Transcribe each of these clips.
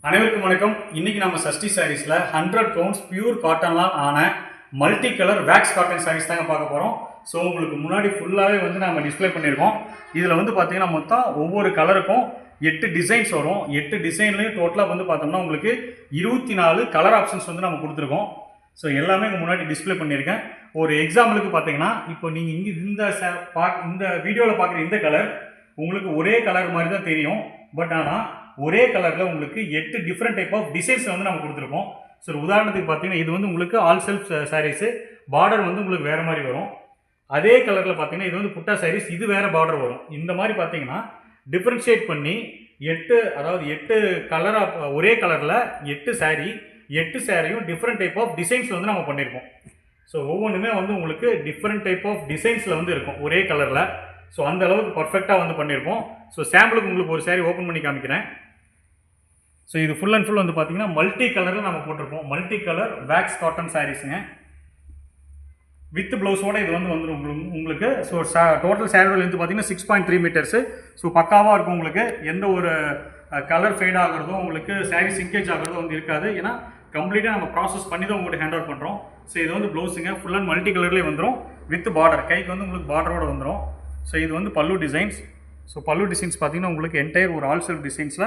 அனைவருக்கும் வணக்கம். இன்னைக்கு நம்ம சஷ்டி சாரீஸ்ல 100 கவுண்ட்ஸ் பியூர் காட்டன்ல ஆன multi colour wax cotton sarees தாங்க பார்க்க போறோம். ஸோ உங்களுக்கு முன்னாடி ஃபுல்லாகவே வந்து நம்ம டிஸ்பிளே பண்ணியிருக்கோம். இதில் வந்து பார்த்தீங்கன்னா மொத்தம் ஒவ்வொரு கலருக்கும் 8 டிசைன்ஸ் வரும். 8 டிசைன்லையும் டோட்டலாக வந்து பார்த்தோம்னா உங்களுக்கு 24 கலர் ஆப்ஷன்ஸ் வந்து நம்ம கொடுத்துருக்கோம். ஸோ எல்லாமே முன்னாடி டிஸ்பிளே பண்ணியிருக்கேன். ஒரு எக்ஸாம்பிளுக்கு பார்த்தீங்கன்னா இப்போ நீங்கள் இங்கே இந்த வீடியோவில் பார்க்குற இந்த கலர் உங்களுக்கு ஒரே கலர் மாதிரி தான் தெரியும். பட் ஆனால் ஒரே கலரில் உங்களுக்கு 8 டிஃப்ரெண்ட் டைப் ஆஃப் டிசைன்ஸ் வந்து நம்ம கொடுத்துருக்கோம். ஸோ உதாரணத்துக்கு பார்த்தீங்கன்னா இது வந்து உங்களுக்கு ஆல் செல்ஃப் சாரீஸு, பார்டர் வந்து உங்களுக்கு வேறு மாதிரி வரும். அதே கலரில் பார்த்தீங்கன்னா இது வந்து புட்டா சாரீஸ், இது வேறு பார்டர் வரும். இந்த மாதிரி பார்த்தீங்கன்னா டிஃப்ரென்ஷியேட் பண்ணி 8 கலராக ஒரே கலரில் 8 சாரியும் டிஃப்ரெண்ட் டைப் ஆஃப் டிசைன்ஸ் வந்து நம்ம பண்ணியிருக்கோம். ஸோ ஒவ்வொன்றுமே வந்து உங்களுக்கு டிஃப்ரெண்ட் டைப் ஆஃப் டிசைன்ஸில் வந்து இருக்கும் ஒரே கலரில். ஸோ அந்த அளவுக்கு பர்ஃபெக்டாக வந்து பண்ணியிருக்கோம். ஸோ சாம்பிளுக்கு உங்களுக்கு ஒரு சாரீ ஓப்பன் பண்ணி காமிக்கிறேன். ஸோ இது ஃபுல் அண்ட் ஃபுல் வந்து பார்த்தீங்கன்னா மல்டி கலரில் நம்ம போட்டிருப்போம். மல்டி கலர் வேக்ஸ் காட்டன் சாரீஸுங்க. வித் ப்ளவுஸோட இது வந்து வந்துடும் உங்களுக்கு. ஸோ டோட்டல் சாரியோட லென்த் பார்த்தீங்கன்னா 6.3 மீட்டர்ஸு. ஸோ பக்காவாக இருக்கும் உங்களுக்கு. எந்த ஒரு கலர் ஃபேட் ஆகிறதும் உங்களுக்கு சாரீ சிங்கேஜ் ஆகிறதும் வந்து இருக்காது. ஏன்னா கம்ப்ளீட்டாக நம்ம ப்ராசஸ் பண்ணி தான் உங்களுக்கு ஹேண்ட் ஓவர் பண்ணுறோம். ஸோ இது வந்து ப்ளவுஸுங்க ஃபுல் அண்ட் மல்டி கலர்லேயே வந்துடும். வித் பார்டர், கைக்கு வந்து உங்களுக்கு பார்டரோட வந்துடும். ஸோ இது வந்து பல்லு டிசைன்ஸ். ஸோ பல்லு டிசைன்ஸ் பார்த்தீங்கன்னா உங்களுக்கு என்டையர் ஒரு ஆல் செல்ஃப் டிசைன்ஸில்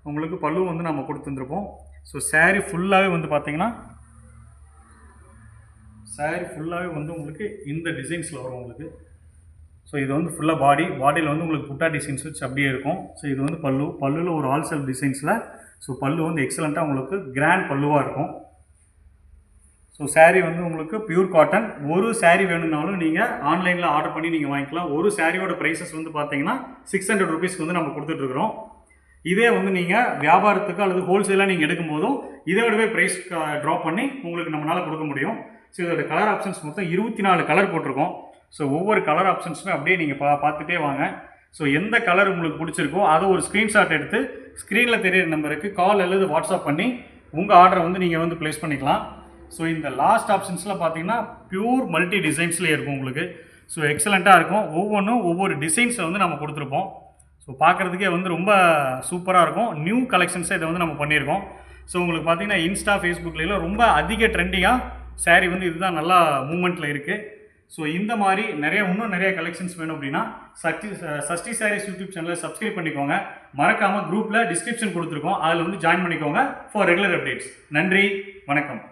உங்களுக்கு பல்லு வந்து நம்ம கொடுத்துருந்துருப்போம். ஸோ சாரீ ஃபுல்லாகவே வந்து பார்த்தீங்கன்னா வந்து உங்களுக்கு இந்த டிசைன்ஸில் வரும் உங்களுக்கு. ஸோ இது வந்து ஃபுல்லாக பாடியில் வந்து உங்களுக்கு புட்டா டிசைன்ஸ் வச்சு அப்படியே இருக்கும். ஸோ இது வந்து பல்லுவில் ஒரு ஆல் செல்ஃப் டிசைன்ஸில். ஸோ பல்லு வந்து எக்ஸலண்ட்டாக உங்களுக்கு கிராண்ட் பல்லுவாக இருக்கும். ஸோ சாரீ வந்து உங்களுக்கு பியூர் காட்டன். ஒரு சாரீ வேணும்னாலும் நீங்கள் ஆன்லைனில் ஆர்டர் பண்ணி நீங்கள் வாங்கிக்கலாம். ஒரு சாரியோட ப்ரைஸஸ் வந்து பார்த்தீங்கன்னா 600 ருபீஸ்க்கு வந்து நம்ம கொடுத்துட்ருக்குறோம். இதே வந்து நீங்கள் வியாபாரத்துக்கு அல்லது ஹோல்சேலாக நீங்கள் எடுக்கும்போதும் இதை விடவே ப்ரைஸ் ட்ராப் பண்ணி உங்களுக்கு நம்மளால் கொடுக்க முடியும். ஸோ இதோட கலர் ஆப்ஷன்ஸ் மொத்தம் 24 கலர் போட்டிருக்கோம். ஸோ ஒவ்வொரு கலர் ஆப்ஷன்ஸுமே அப்படியே நீங்கள் பார்த்துட்டே வாங்க. ஸோ எந்த கலர் உங்களுக்கு பிடிச்சிருக்கோ அதை ஒரு ஸ்க்ரீன்ஷாட் எடுத்து ஸ்க்ரீனில் தெரியிற நம்பருக்கு கால் அல்லது வாட்ஸ்அப் பண்ணி உங்கள் ஆர்டரை வந்து நீங்கள் வந்து ப்ளேஸ் பண்ணிக்கலாம். ஸோ இந்த லாஸ்ட் ஆப்ஷன்ஸில் பார்த்தீங்கன்னா பியூர் மல்டி டிசைன்ஸ்லேயே இருக்கும் உங்களுக்கு. ஸோ எக்ஸலண்ட்டாக இருக்கும். ஒவ்வொன்றும் ஒவ்வொரு டிசைன்ஸை வந்து நம்ம கொடுத்துருப்போம். ஸோ பார்க்குறதுக்கே வந்து ரொம்ப சூப்பராக இருக்கும். நியூ கலெக்ஷன்ஸை இதை வந்து நம்ம பண்ணியிருக்கோம். ஸோ உங்களுக்கு பார்த்தீங்கன்னா இன்ஸ்டா, ஃபேஸ்புக்லாம் ரொம்ப அதிக ட்ரெண்டிங்காக சாரீ வந்து இதுதான் நல்லா மூமெண்ட்டில் இருக்குது. ஸோ இந்த மாதிரி இன்னும் நிறைய கலெக்ஷன்ஸ் வேணும் அப்படின்னா சஷ்டி சாரீஸ் யூடியூப் சேனலை சப்ஸ்கிரைப் பண்ணிக்கோங்க. மறக்காமல் குரூப்பில் டிஸ்கிரிப்ஷன் கொடுத்துருக்கோம், அதில் வந்து ஜாயின் பண்ணிக்கோங்க ஃபார் ரெகுலர் அப்டேட்ஸ். நன்றி, வணக்கம்.